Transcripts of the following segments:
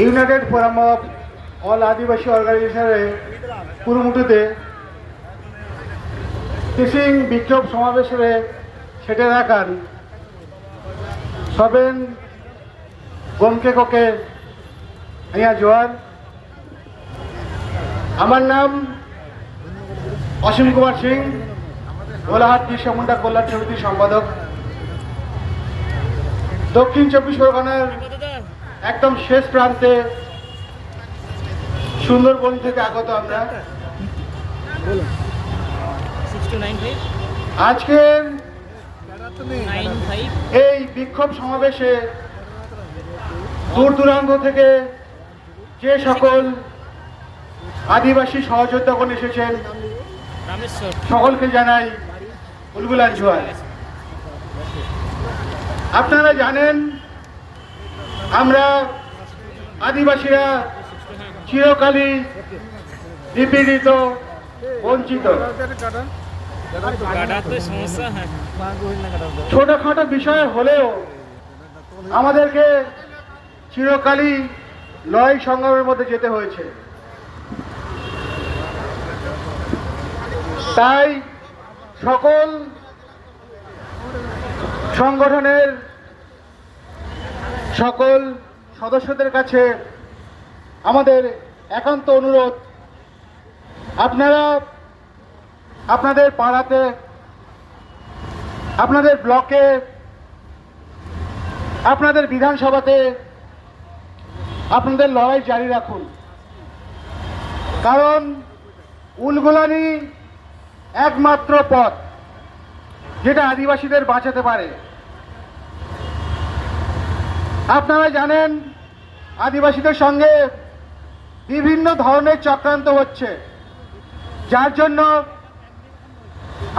United forum of all আদিবাসী অর্গানাইজেশনের কুরুমুটুতে kissing বিক্ষোভ সমাবেশে সেটে রাখান সবেন গমকে কোকে અહીંયા জোয়ার। আমার নাম অসীম কুমার সিং, গোলাহাট বিরসা মুন্ডা কল্যাণ সমিতির সম্পাদক। দক্ষিণ চব্বিশ পরগনার একদম শেষ প্রান্তে সুন্দরবন থেকে আগত আমরা। আজকের এই বিক্ষোভ সমাবেশে দূর দূরান্ত থেকে যে সকল আদিবাসী সহযোদ্ধাগণ এসেছেন সকলকে জানাই উলগুলান জোয়ার। আপনারা জানেন আমরা আদিবাসীরা চিরকালই নিপীড়িত, বঞ্চিত। ছোটখাটো বিষয় হলেও আমাদেরকে চিরকালই লড়াই সংগ্রামের মধ্যে যেতে হয়েছে। তাই সকল সংগঠনের সকল সদস্যদের কাছে আমাদের একান্ত অনুরোধ, আপনারা আপনাদের পাড়াতে, আপনাদের ব্লকে, আপনাদের বিধানসভাতে আপনাদের লড়াই জারি রাখুন। কারণ উলগুলানি একমাত্র পথ যেটা আদিবাসীদের বাঁচাতে পারে। আপনারা জানেন আদিবাসীদের সঙ্গে বিভিন্ন ধরনের চক্রান্ত হচ্ছে, যার জন্য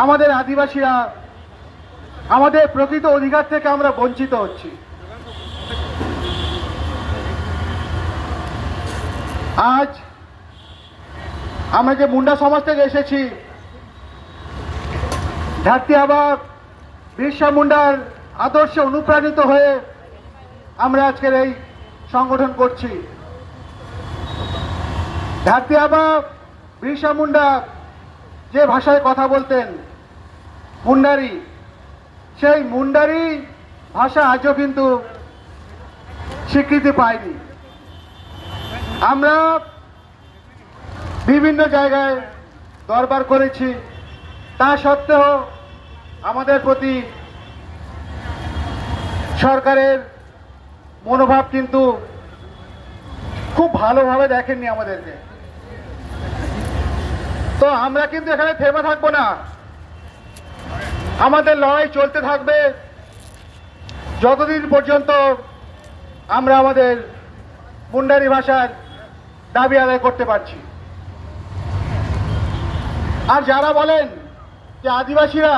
আমাদের আদিবাসীরা আমাদের প্রকৃত অধিকার থেকে আমরা বঞ্চিত হচ্ছি। আজ আমরা যে মুন্ডা সমাজ থেকে এসেছি, ধরতি আবা বিরসা মুন্ডার আদর্শে অনুপ্রাণিত হয়ে আমরা আজকের এই সংগঠন করছি। ধরতি আবা বিরসা মুন্ডা যে ভাষায় কথা বলতেন, মুন্ডারি, সেই মুন্ডারি ভাষা আজও কিন্তু স্বীকৃতি পায়নি। আমরা বিভিন্ন জায়গায় দরবার করেছি, তা সত্ত্বেও আমাদের প্রতি সরকারের মনোভাব কিন্তু খুব ভালোভাবে দেখেননি আমাদেরকে। তো আমরা কিন্তু এখানে থেমে থাকবো না, আমাদের লড়াই চলতে থাকবে যতদিন পর্যন্ত আমরা আমাদের মুন্ডারি ভাষার দাবি আদায় করতে পারছি। আর যারা বলেন যে আদিবাসীরা